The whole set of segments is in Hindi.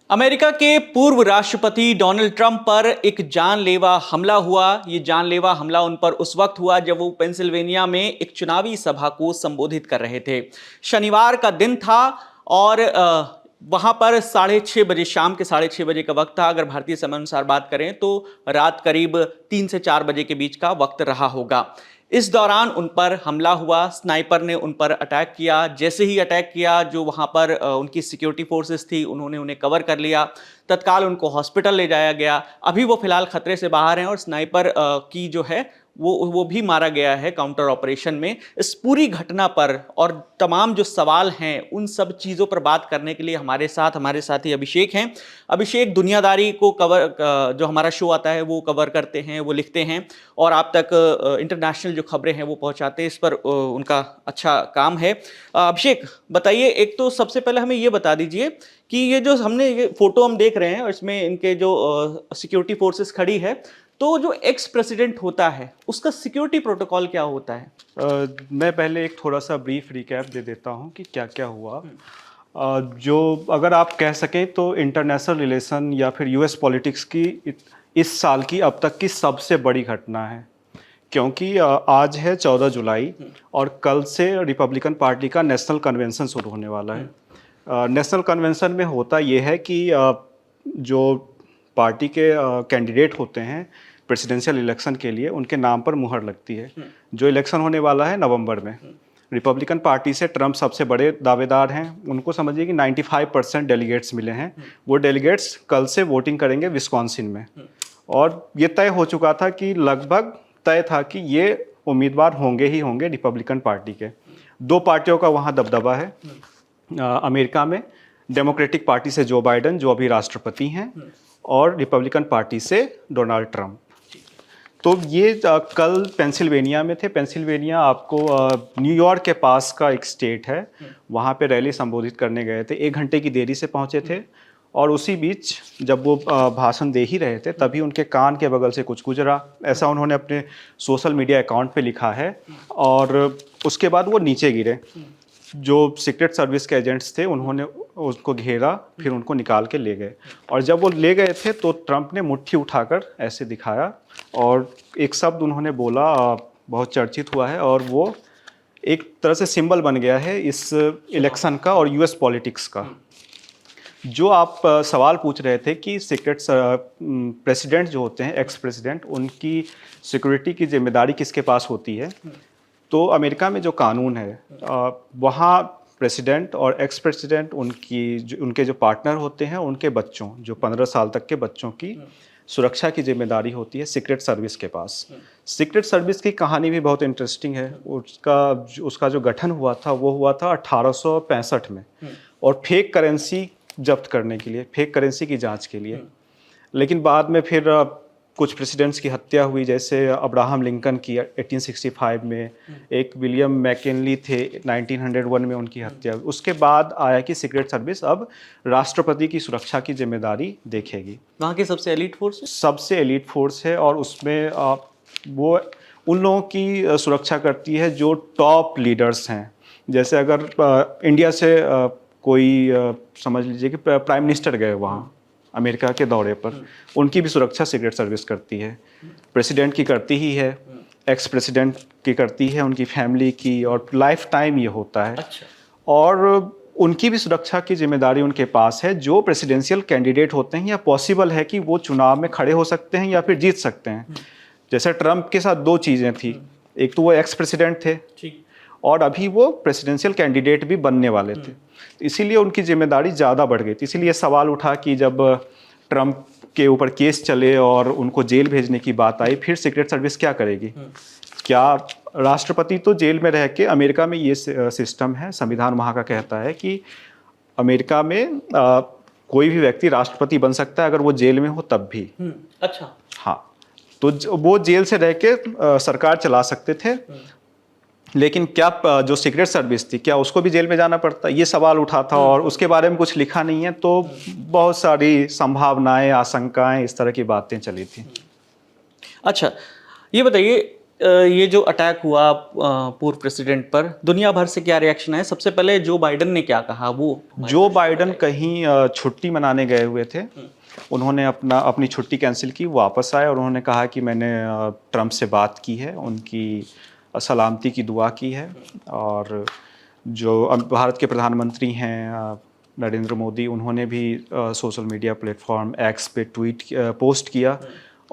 अमेरिका के पूर्व राष्ट्रपति डोनाल्ड ट्रंप पर एक जानलेवा हमला हुआ। ये जानलेवा हमला उन पर उस वक्त हुआ जब वो पेंसिल्वेनिया में एक चुनावी सभा को संबोधित कर रहे थे। शनिवार का दिन था और वहां पर 6:30 बजे, शाम के 6:30 बजे का वक्त था। अगर भारतीय समय अनुसार बात करें तो रात करीब 3 से 4 बजे के बीच का वक्त रहा होगा। इस दौरान उन पर हमला हुआ, स्नाइपर ने उन पर अटैक किया। जैसे ही अटैक किया, जो वहां पर उनकी सिक्योरिटी फोर्सेस थी, उन्होंने उन्हें कवर कर लिया। तत्काल उनको हॉस्पिटल ले जाया गया। अभी वो फिलहाल खतरे से बाहर हैं और स्नाइपर की जो है वो भी मारा गया है काउंटर ऑपरेशन में। इस पूरी घटना पर और तमाम जो सवाल हैं उन सब चीज़ों पर बात करने के लिए हमारे साथी अभिषेक हैं। अभिषेक दुनियादारी को कवर, जो हमारा शो आता है वो कवर करते हैं, वो लिखते हैं और आप तक इंटरनेशनल जो खबरें हैं वो पहुंचाते हैं। इस पर उनका अच्छा काम है। अभिषेक बताइए, एक तो सबसे पहले हमें ये बता दीजिए कि ये जो हमने ये फोटो हम देख रहे हैं और इसमें इनके जो सिक्योरिटी फोर्सेस खड़ी है, तो जो एक्स प्रेसिडेंट होता है उसका सिक्योरिटी प्रोटोकॉल क्या होता है? मैं पहले एक थोड़ा सा ब्रीफ रिकैप दे देता हूं कि क्या क्या हुआ। जो अगर आप कह सकें तो इंटरनेशनल रिलेशन या फिर यूएस पॉलिटिक्स की इस साल की अब तक की सबसे बड़ी घटना है, क्योंकि आज है 14 जुलाई और कल से रिपब्लिकन पार्टी का नेशनल कन्वेंशन शुरू होने वाला है। नेशनल कन्वेंशन में होता यह है कि जो पार्टी के कैंडिडेट होते हैं प्रेसिडेंशियल इलेक्शन के लिए, उनके नाम पर मुहर लगती है। जो इलेक्शन होने वाला है नवंबर में, रिपब्लिकन पार्टी से ट्रंप सबसे बड़े दावेदार हैं। उनको समझिए कि 95% डेलीगेट्स मिले हैं। वो डेलीगेट्स कल से वोटिंग करेंगे विस्कॉन्सिन में, और ये तय हो चुका था कि लगभग तय था कि ये उम्मीदवार होंगे ही होंगे रिपब्लिकन पार्टी के। दो पार्टियों का वहाँ दबदबा है अमेरिका में। डेमोक्रेटिक पार्टी से जो बाइडन, जो अभी राष्ट्रपति हैं, और रिपब्लिकन पार्टी से डोनाल्ड ट्रंप। तो ये कल पेंसिल्वेनिया में थे। पेंसिल्वेनिया आपको न्यूयॉर्क के पास का एक स्टेट है। वहाँ पे रैली संबोधित करने गए थे। 1 घंटे की देरी से पहुँचे थे, और उसी बीच जब वो भाषण दे ही रहे थे तभी उनके कान के बगल से कुछ गुजरा। ऐसा उन्होंने अपने सोशल मीडिया अकाउंट पे लिखा है। और उसके बाद वो नीचे गिरे। जो सीक्रेट सर्विस के एजेंट्स थे उन्होंने उसको घेरा, फिर उनको निकाल के ले गए। और जब वो ले गए थे तो ट्रंप ने मुट्ठी उठाकर ऐसे दिखाया और एक शब्द उन्होंने बोला, बहुत चर्चित हुआ है, और वो एक तरह से सिंबल बन गया है इस इलेक्शन का और यूएस पॉलिटिक्स का। जो आप सवाल पूछ रहे थे कि सीक्रेट प्रेसिडेंट जो होते हैं, एक्स प्रेसिडेंट, उनकी सिक्योरिटी की जिम्मेदारी किसके पास होती है, तो अमेरिका में जो कानून है वहाँ प्रेसिडेंट और एक्स प्रेसिडेंट, उनके जो पार्टनर होते हैं, उनके बच्चों, जो 15 साल तक के बच्चों की सुरक्षा की जिम्मेदारी होती है सीक्रेट सर्विस के पास। सीक्रेट सर्विस की कहानी भी बहुत इंटरेस्टिंग है। उसका जो गठन हुआ था वो हुआ था 1865 में, और फेक करेंसी जब्त करने के लिए, फेक करेंसी की जांच के लिए। लेकिन बाद में फिर कुछ प्रेसिडेंट्स की हत्या हुई, जैसे अब्राहम लिंकन की 1865 में, एक विलियम मैकिनली थे 1901 में, उनकी हत्या। उसके बाद आया कि सीक्रेट सर्विस अब राष्ट्रपति की सुरक्षा की जिम्मेदारी देखेगी। वहाँ की सबसे एलीट फोर्स है? सबसे एलीट फोर्स है, और उसमें वो उन लोगों की सुरक्षा करती है जो टॉप लीडर्स हैं। जैसे अगर इंडिया से कोई समझ लीजिए कि प्राइम मिनिस्टर गए वहाँ अमेरिका के दौरे पर, उनकी भी सुरक्षा सीक्रेट सर्विस करती है। प्रेसिडेंट की करती ही है, एक्स प्रेसिडेंट की करती है, उनकी फैमिली की, और लाइफ टाइम ये होता है। अच्छा। और उनकी भी सुरक्षा की जिम्मेदारी उनके पास है जो प्रेसिडेंशियल कैंडिडेट होते हैं, या पॉसिबल है कि वो चुनाव में खड़े हो सकते हैं या फिर जीत सकते हैं। जैसे ट्रंप के साथ 2 चीज़ें थी, एक तो वो एक्स प्रेसिडेंट थे और अभी वो प्रेसिडेंशियल कैंडिडेट भी बनने वाले थे, इसीलिए उनकी जिम्मेदारी ज़्यादा बढ़ गई थी। इसीलिए सवाल उठा कि जब ट्रंप के ऊपर केस चले और उनको जेल भेजने की बात आई, फिर सीक्रेट सर्विस क्या करेगी? क्या राष्ट्रपति तो जेल में रह के, अमेरिका में ये सिस्टम है, संविधान वहाँ का कहता है कि अमेरिका में कोई भी व्यक्ति राष्ट्रपति बन सकता है अगर वो जेल में हो तब भी। अच्छा। हाँ, तो वो जेल से रह के सरकार चला सकते थे। लेकिन क्या जो सीक्रेट सर्विस थी, क्या उसको भी जेल में जाना पड़ता? ये सवाल उठा था, और उसके बारे में कुछ लिखा नहीं है। तो बहुत सारी संभावनाएं, आशंकाएं, इस तरह की बातें चली थी। अच्छा, ये बताइए, ये जो अटैक हुआ पूर्व प्रेसिडेंट पर, दुनिया भर से क्या रिएक्शन है? सबसे पहले जो बाइडन ने क्या कहा वो? जो बाइडन कहीं छुट्टी मनाने गए हुए थे, उन्होंने अपनी छुट्टी कैंसिल की, वापस आए और उन्होंने कहा कि मैंने ट्रंप से बात की है, उनकी सलामती की दुआ की है। और जो भारत के प्रधानमंत्री हैं नरेंद्र मोदी, उन्होंने भी सोशल मीडिया प्लेटफॉर्म एक्स पे पोस्ट किया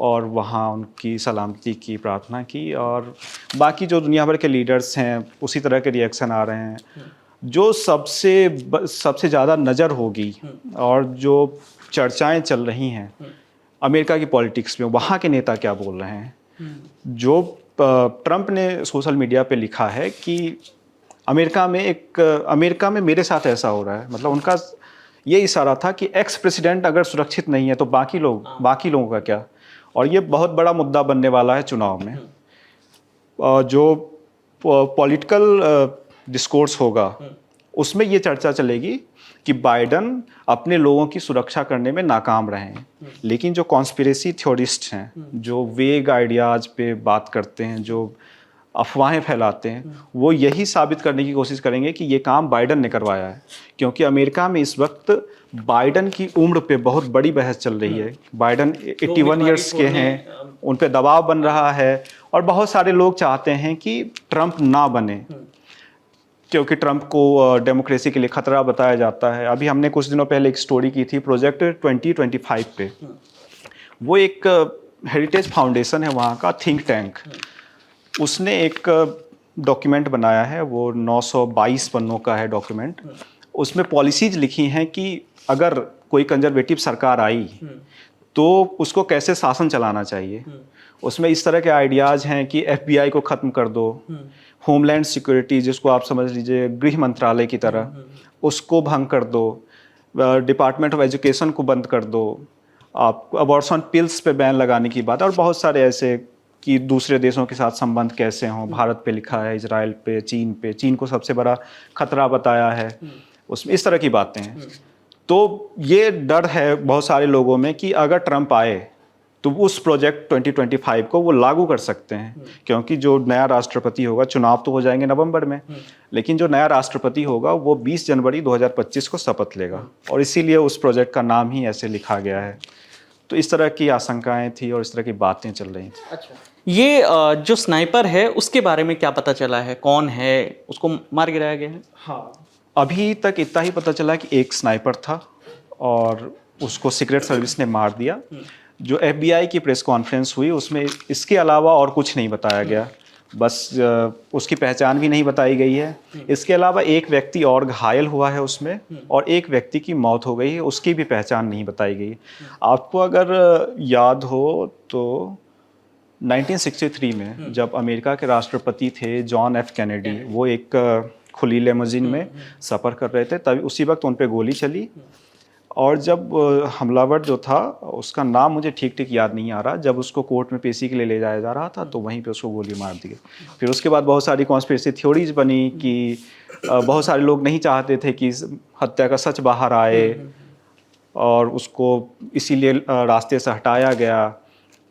और वहाँ उनकी सलामती की प्रार्थना की। और बाकी जो दुनिया भर के लीडर्स हैं उसी तरह के रिएक्शन आ रहे हैं। जो सबसे ज़्यादा नज़र होगी और जो चर्चाएं चल रही हैं अमेरिका की पॉलिटिक्स में, वहाँ के नेता क्या बोल रहे हैं। जो ट्रंप ने सोशल मीडिया पे लिखा है कि अमेरिका में मेरे साथ ऐसा हो रहा है, मतलब उनका ये इशारा था कि एक्स प्रेसिडेंट अगर सुरक्षित नहीं है तो बाकी लोगों का क्या। और ये बहुत बड़ा मुद्दा बनने वाला है चुनाव में। जो पॉलिटिकल डिस्कोर्स होगा उसमें ये चर्चा चलेगी कि बाइडन अपने लोगों की सुरक्षा करने में नाकाम रहे हैं। लेकिन जो कॉन्स्पिरेसी थ्योरिस्ट हैं, जो वेग आइडियाज़ पे बात करते हैं, जो अफवाहें फैलाते हैं, वो यही साबित करने की कोशिश करेंगे कि ये काम बाइडन ने करवाया है। क्योंकि अमेरिका में इस वक्त बाइडन की उम्र पे बहुत बड़ी बहस चल रही है। बाइडन 81 ईयर्स के हैं, उन पे दबाव बन रहा है और बहुत सारे लोग चाहते हैं कि ट्रंप ना बने, क्योंकि ट्रंप को डेमोक्रेसी के लिए खतरा बताया जाता है। अभी हमने कुछ दिनों पहले एक स्टोरी की थी प्रोजेक्ट 2025 पे। वो एक हेरिटेज फाउंडेशन है वहाँ का थिंक टैंक, उसने एक डॉक्यूमेंट बनाया है, वो 922 पन्नों का है डॉक्यूमेंट। उसमें पॉलिसीज लिखी हैं कि अगर कोई कंजर्वेटिव सरकार आई तो उसको कैसे शासन चलाना चाहिए। उसमें इस तरह के आइडियाज़ हैं कि FBI को ख़त्म कर दो, होमलैंड सिक्योरिटी जिसको आप समझ लीजिए गृह मंत्रालय की तरह, उसको भंग कर दो, डिपार्टमेंट ऑफ एजुकेशन को बंद कर दो, आप अबॉर्शन पिल्स पे बैन लगाने की बात, और बहुत सारे ऐसे कि दूसरे देशों के साथ संबंध कैसे हों। भारत पे लिखा है, इजराइल पे, चीन को सबसे बड़ा खतरा बताया है उसमें, इस तरह की बातें हैं। तो ये डर है बहुत सारे लोगों में कि अगर ट्रंप आए तो उस प्रोजेक्ट 2025 को वो लागू कर सकते हैं। क्योंकि जो नया राष्ट्रपति होगा, चुनाव तो हो जाएंगे नवंबर में, लेकिन जो नया राष्ट्रपति होगा वो 20 जनवरी 2025 को शपथ लेगा, और इसीलिए उस प्रोजेक्ट का नाम ही ऐसे लिखा गया है। तो इस तरह की आशंकाएं थी और इस तरह की बातें चल रही थी। अच्छा, ये जो स्नाइपर है उसके बारे में क्या पता चला है? कौन है? उसको मार गिराया गया है? हाँ, अभी तक इतना ही पता चला कि एक स्नाइपर था और उसको सीक्रेट सर्विस ने मार दिया। जो FBI की प्रेस कॉन्फ्रेंस हुई उसमें इसके अलावा और कुछ नहीं बताया गया, बस उसकी पहचान भी नहीं बताई गई है। इसके अलावा एक व्यक्ति और घायल हुआ है उसमें, और एक व्यक्ति की मौत हो गई है, उसकी भी पहचान नहीं बताई गई। आपको अगर याद हो तो 1963 में जब अमेरिका के राष्ट्रपति थे जॉन F कैनेडी, वो एक खुली लेमोजिन में सफ़र कर रहे थे, तभी उसी वक्त उन पे गोली चली। और जब हमलावर जो था, उसका नाम मुझे ठीक ठीक याद नहीं आ रहा, जब उसको कोर्ट में पेशी के लिए ले जाया जा रहा था तो वहीं पे उसको गोली मार दी गई। फिर उसके बाद बहुत सारी कॉन्स्पिरेसी थ्योरीज बनी कि बहुत सारे लोग नहीं चाहते थे कि हत्या का सच बाहर आए और उसको इसीलिए रास्ते से हटाया गया।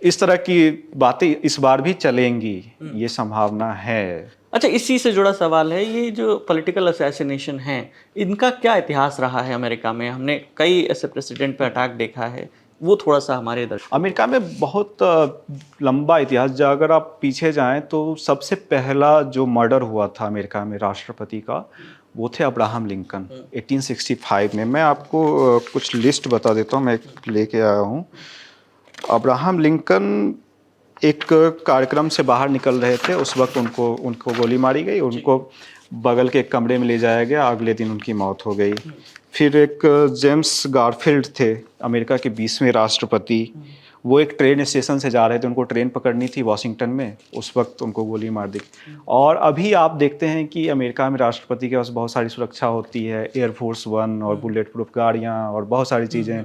इस तरह की बातें इस बार भी चलेंगी, ये संभावना है। अच्छा, इसी से जुड़ा सवाल है, ये जो पॉलिटिकल असैसिनेशन है, इनका क्या इतिहास रहा है अमेरिका में? हमने कई ऐसे प्रेसिडेंट पे अटैक देखा है, वो थोड़ा सा हमारे दर्शक। अमेरिका में बहुत लंबा इतिहास, अगर आप पीछे जाएं तो सबसे पहला जो मर्डर हुआ था अमेरिका में राष्ट्रपति का, वो थे अब्राहम लिंकन 1865 में। मैं आपको कुछ लिस्ट बता देता हूँ, मैं लेके आया हूँ। अब्राहम लिंकन एक कार्यक्रम से बाहर निकल रहे थे, उस वक्त उनको गोली मारी गई, उनको बगल के एक कमरे में ले जाया गया, अगले दिन उनकी मौत हो गई। फिर एक जेम्स गारफील्ड थे, अमेरिका के 20वें राष्ट्रपति, वो एक ट्रेन स्टेशन से जा रहे थे, उनको ट्रेन पकड़नी थी वाशिंगटन में, उस वक्त उनको गोली मार दी। और अभी आप देखते हैं कि अमेरिका में राष्ट्रपति के पास बहुत सारी सुरक्षा होती है, एयरफोर्स 1 और बुलेट प्रूफ गाड़ियाँ और बहुत सारी चीज़ें,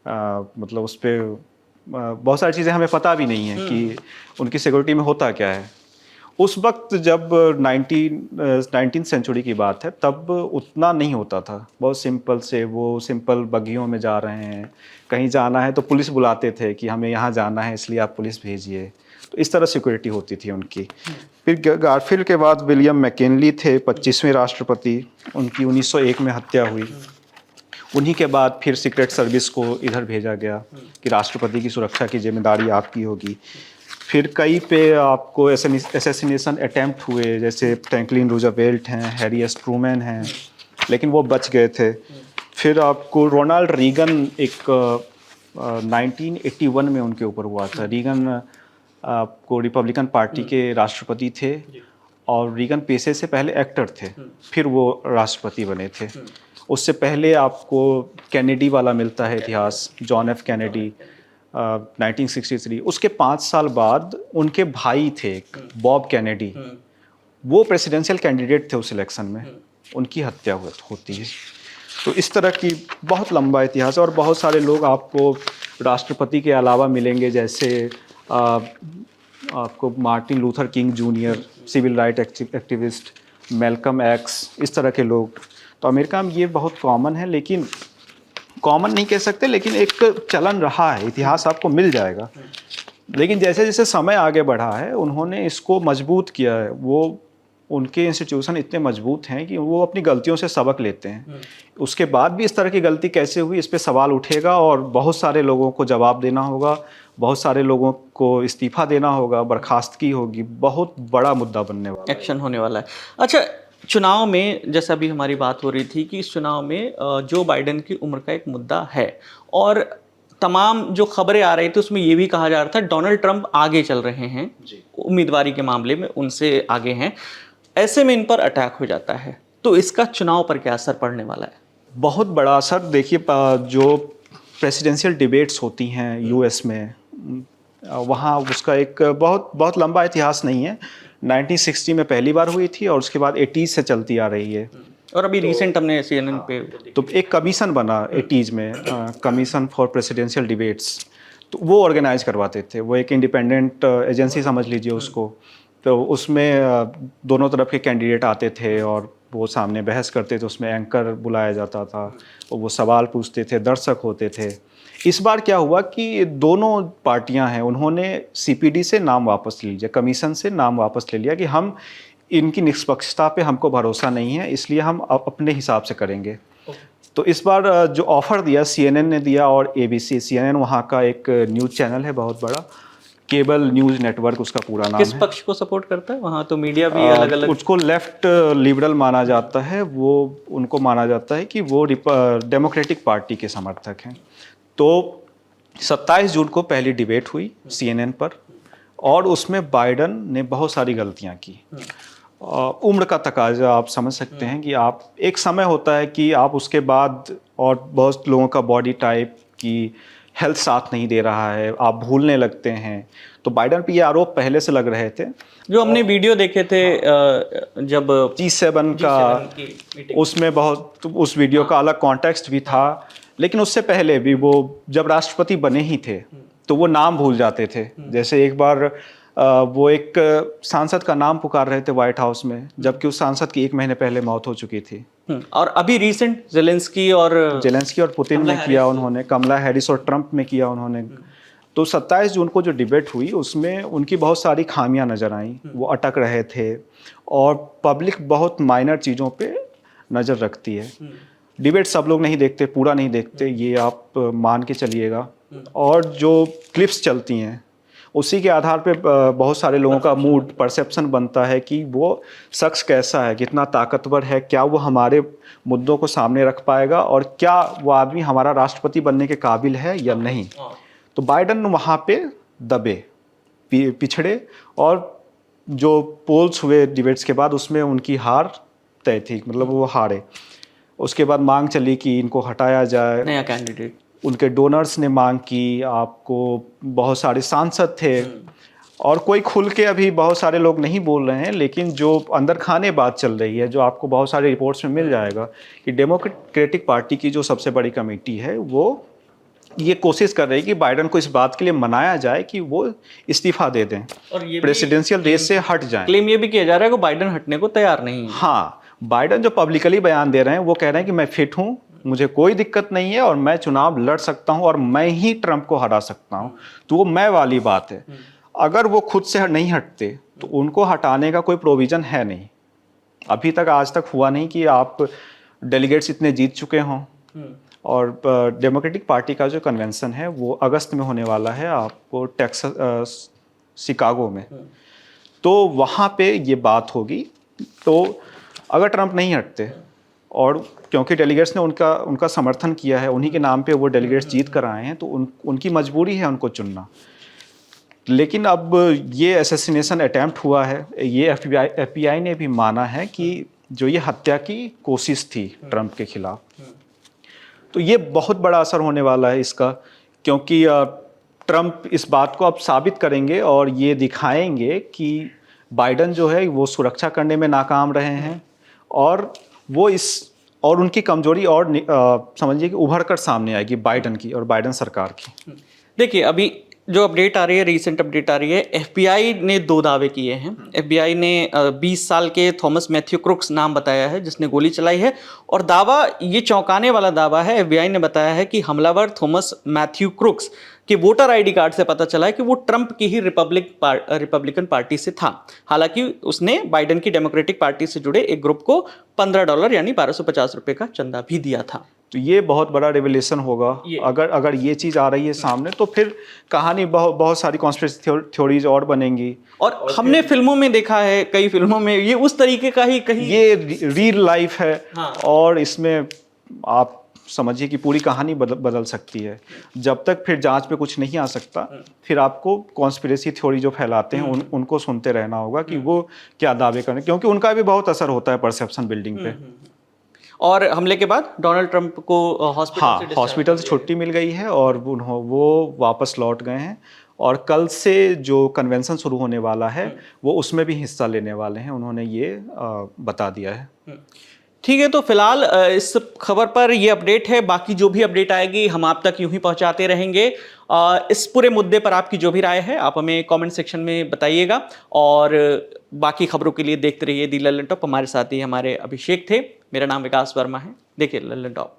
मतलब उस पर बहुत सारी चीज़ें हमें पता भी नहीं है कि उनकी सिक्योरिटी में होता क्या है। उस वक्त जब 19th सेंचुरी की बात है, तब उतना नहीं होता था। बहुत सिंपल बगियों में जा रहे हैं, कहीं जाना है तो पुलिस बुलाते थे कि हमें यहाँ जाना है इसलिए आप पुलिस भेजिए। तो इस तरह सिक्योरिटी होती थी उनकी। फिर गारफील्ड के बाद विलियम मैकिनली थे 25वें राष्ट्रपति, उनकी 1901 में हत्या हुई। उन्हीं के बाद फिर सीक्रेट सर्विस को इधर भेजा गया कि राष्ट्रपति की सुरक्षा की जिम्मेदारी आपकी होगी। फिर कई पे आपको एसेसिनेशन अटैम्प्ट हुए, जैसे फ्रैंकलिन रूजवेल्ट हैं, हैरी एस ट्रूमैन हैं, लेकिन वो बच गए थे। फिर आपको रोनाल्ड रीगन एक 1981 में उनके ऊपर हुआ था। रीगन आपको रिपब्लिकन पार्टी के राष्ट्रपति थे और रीगन पेशे से पहले एक्टर थे, फिर वो राष्ट्रपति बने थे। उससे पहले आपको कैनेडी वाला मिलता है इतिहास, जॉन एफ कैनेडी 1963। उसके 5 साल बाद उनके भाई थे बॉब कैनेडी, वो प्रेसिडेंशियल कैंडिडेट थे उस इलेक्शन में, उनकी हत्या होती है। तो इस तरह की बहुत लंबा इतिहास है और बहुत सारे लोग आपको राष्ट्रपति के अलावा मिलेंगे, जैसे आपको Martin Luther King junior, civil right activist, Malcolm X, इस तरह के लोग। तो अमेरिका में ये बहुत कॉमन है, लेकिन कॉमन नहीं कह सकते, लेकिन एक चलन रहा है, इतिहास आपको मिल जाएगा। लेकिन जैसे जैसे समय आगे बढ़ा है उन्होंने इसको मजबूत किया है। वो उनके इंस्टीट्यूशन इतने मजबूत हैं कि वो अपनी गलतियों से सबक लेते हैं। उसके बाद भी इस तरह की गलती कैसे हुई, इस पे सवाल उठेगा और बहुत सारे लोगों को जवाब देना होगा, बहुत सारे लोगों को इस्तीफा देना होगा, बर्खास्तगी होगी, बहुत बड़ा मुद्दा बनने वाला है, एक्शन होने वाला है। अच्छा, चुनाव में जैसा अभी हमारी बात हो रही थी कि इस चुनाव में जो बाइडेन की उम्र का एक मुद्दा है और तमाम जो खबरें आ रही थी उसमें ये भी कहा जा रहा था डोनाल्ड ट्रंप आगे चल रहे हैं उम्मीदवारी के मामले में, उनसे आगे हैं। ऐसे में इन पर अटैक हो जाता है, तो इसका चुनाव पर क्या असर पड़ने वाला है? बहुत बड़ा असर। देखिए, जो प्रेसिडेंशियल डिबेट्स होती हैं यूएस में, वहाँ उसका एक बहुत लंबा इतिहास नहीं है। 1960 में पहली बार हुई थी और उसके बाद 80s से चलती आ रही है। और अभी रिसेंट हमने CNN पे तो एक कमीशन बना 80s में, कमीशन फॉर प्रेसिडेंशियल डिबेट्स, तो वो ऑर्गेनाइज करवाते थे। वो एक इंडिपेंडेंट एजेंसी समझ लीजिए उसको। तो उसमें दोनों तरफ के कैंडिडेट आते थे और वो सामने बहस करते थे। उसमें एंकर बुलाया जाता था और वो सवाल पूछते थे, दर्शक होते थे। इस बार क्या हुआ कि दोनों पार्टियां हैं, उन्होंने CPD से नाम वापस ले लिया, कमीशन से नाम वापस ले लिया कि हम इनकी निष्पक्षता पे हमको भरोसा नहीं है, इसलिए हम अपने हिसाब से करेंगे। तो इस बार जो ऑफर दिया CNN ने दिया और ABC, CNN वहाँ का एक न्यूज़ चैनल है बहुत बड़ा, केबल न्यूज़ नेटवर्क उसका पूरा नाम किस है। पक्ष को सपोर्ट करता है? वहाँ तो मीडिया भी अलग अलग, उसको लेफ्ट लिबरल माना जाता है। वो उनको माना जाता है कि वो डेमोक्रेटिक पार्टी के समर्थक हैं। तो 27 जून को पहली डिबेट हुई CNN पर और उसमें बाइडन ने बहुत सारी गलतियां की। उम्र का तकाजा आप समझ सकते हैं कि आप एक समय होता है कि आप उसके बाद, और बहुत लोगों का बॉडी टाइप की हेल्थ साथ नहीं दे रहा है, आप भूलने लगते हैं। तो बाइडन पे ये आरोप पहले से लग रहे थे। जो हमने वीडियो देखे थे जब G7 का, उसमें बहुत, उस वीडियो का अलग कॉन्टेक्स्ट भी था। लेकिन उससे पहले भी वो जब राष्ट्रपति बने ही थे तो वो नाम भूल जाते थे। जैसे एक बार वो एक सांसद का नाम पुकार रहे थे व्हाइट हाउस में, जबकि उस सांसद की 1 महीने पहले मौत हो चुकी थी। और अभी रिसेंट जेलेंस्की और पुतिन ने किया, उन्होंने कमला हैरिस और ट्रंप में किया उन्होंने। तो 27 जून को जो डिबेट हुई उसमें उनकी बहुत सारी खामियां नजर आईं। वो अटक रहे थे और पब्लिक बहुत माइनर चीज़ों पे नज़र रखती है। डिबेट सब लोग नहीं देखते, पूरा नहीं देखते, ये आप मान के चलिएगा। और जो क्लिप्स चलती हैं उसी के आधार पे बहुत सारे लोगों का मूड, परसेप्शन बनता है कि वो शख्स कैसा है, कितना ताकतवर है, क्या वो हमारे मुद्दों को सामने रख पाएगा और क्या वो आदमी हमारा राष्ट्रपति बनने के काबिल है या नहीं। तो बाइडन वहाँ पे दबे, पिछड़े, और जो पोल्स हुए डिबेट्स के बाद उसमें उनकी हार तय थी, मतलब वो हारे। उसके बाद मांग चली कि इनको हटाया जाए, नया कैंडिडेट। उनके डोनर्स ने मांग की, आपको बहुत सारे सांसद थे और कोई खुल के अभी बहुत सारे लोग नहीं बोल रहे हैं, लेकिन जो अंदर खाने बात चल रही है, जो आपको बहुत सारे रिपोर्ट्स में मिल जाएगा कि डेमोक्रेटिक पार्टी की जो सबसे बड़ी कमेटी है वो ये कोशिश कर रही है कि बाइडन को इस बात के लिए मनाया जाए कि वो इस्तीफा दे दें, और ये प्रेसिडेंशियल रेस से हट जाएं। क्लेम ये भी किया जा रहा है कि बाइडन हटने को तैयार नहीं है। हाँ, बाइडन जो पब्लिकली बयान दे रहे हैं वो कह रहे हैं कि मैं फिट हूँ, मुझे कोई दिक्कत नहीं है और मैं चुनाव लड़ सकता हूँ और मैं ही ट्रंप को हरा सकता हूँ। तो वो मैं वाली बात है। अगर वो खुद से नहीं हटते तो उनको हटाने का कोई प्रोविजन है नहीं। अभी तक आज तक हुआ नहीं कि आप डेलीगेट्स इतने जीत चुके हों। और डेमोक्रेटिक पार्टी का जो कन्वेंशन है वो अगस्त में होने वाला है, आपको टेक्सास शिकागो में। तो वहाँ पे ये बात होगी। तो अगर ट्रंप नहीं हटते, और क्योंकि डेलीगेट्स ने उनका समर्थन किया है, उन्हीं के नाम पे वो डेलीगेट्स जीत कर आए हैं, तो उनकी मजबूरी है उनको चुनना। लेकिन अब ये असैसिनेशन अटैम्प्ट हुआ है, ये FBI ने भी माना है कि जो ये हत्या की कोशिश थी ट्रंप के खिलाफ। तो ये बहुत बड़ा असर होने वाला है इसका, क्योंकि ट्रंप इस बात को अब साबित करेंगे और ये दिखाएंगे कि बाइडन जो है वो सुरक्षा करने में नाकाम रहे हैं, और वो और उनकी कमजोरी और समझिए कि उभर कर सामने आएगी बाइडन की और बाइडन सरकार की। देखिए, अभी जो अपडेट आ रही है, रीसेंट अपडेट आ रही है, FBI ने 2 दावे किए हैं। FBI ने 20 साल के थॉमस मैथ्यू क्रुक्स नाम बताया है जिसने गोली चलाई है, और दावा ये चौंकाने वाला दावा है। FBI ने बताया है कि हमलावर थॉमस मैथ्यू क्रुक्स के वोटर ID कार्ड से पता चला है कि वो ट्रंप की ही रिपब्लिकन पार्टी से था। हालांकि उसने बाइडन की डेमोक्रेटिक पार्टी से जुड़े एक ग्रुप को $15 यानी 1250 रुपये का चंदा भी दिया था। तो ये बहुत बड़ा रिवलेशन होगा। अगर ये चीज़ आ रही है सामने, तो फिर कहानी बहुत सारी कॉन्स्पिरेसी थ्योरीज और बनेंगी। और हमने फिल्मों में देखा है, कई फिल्मों में ये उस तरीके का ही कहीं ये रियल लाइफ है। हाँ। और इसमें आप समझिए कि पूरी कहानी बदल सकती है। जब तक फिर जांच पे कुछ नहीं आ सकता, फिर आपको कॉन्स्पिरेसी थ्योरी जो फैलाते हैं उनको सुनते रहना होगा कि वो क्या दावे करें, क्योंकि उनका भी बहुत असर होता है परसेप्शन बिल्डिंग पे। और हमले के बाद डोनाल्ड ट्रंप को हॉस्पिटल से छुट्टी मिल गई है और वो वापस लौट गए हैं, और कल से जो कन्वेंशन शुरू होने वाला है वो उसमें भी हिस्सा लेने वाले हैं, उन्होंने ये बता दिया है। ठीक है, तो फिलहाल इस खबर पर ये अपडेट है। बाकी जो भी अपडेट आएगी हम आप तक यूं ही पहुंचाते रहेंगे। इस पूरे मुद्दे पर आपकी जो भी राय है आप हमें कमेंट सेक्शन में बताइएगा, और बाकी खबरों के लिए देखते रहिए दी लल्लन टॉप। हमारे साथ ही हमारे अभिषेक थे। मेरा नाम विकास वर्मा है। देखिए लल्लन टॉप।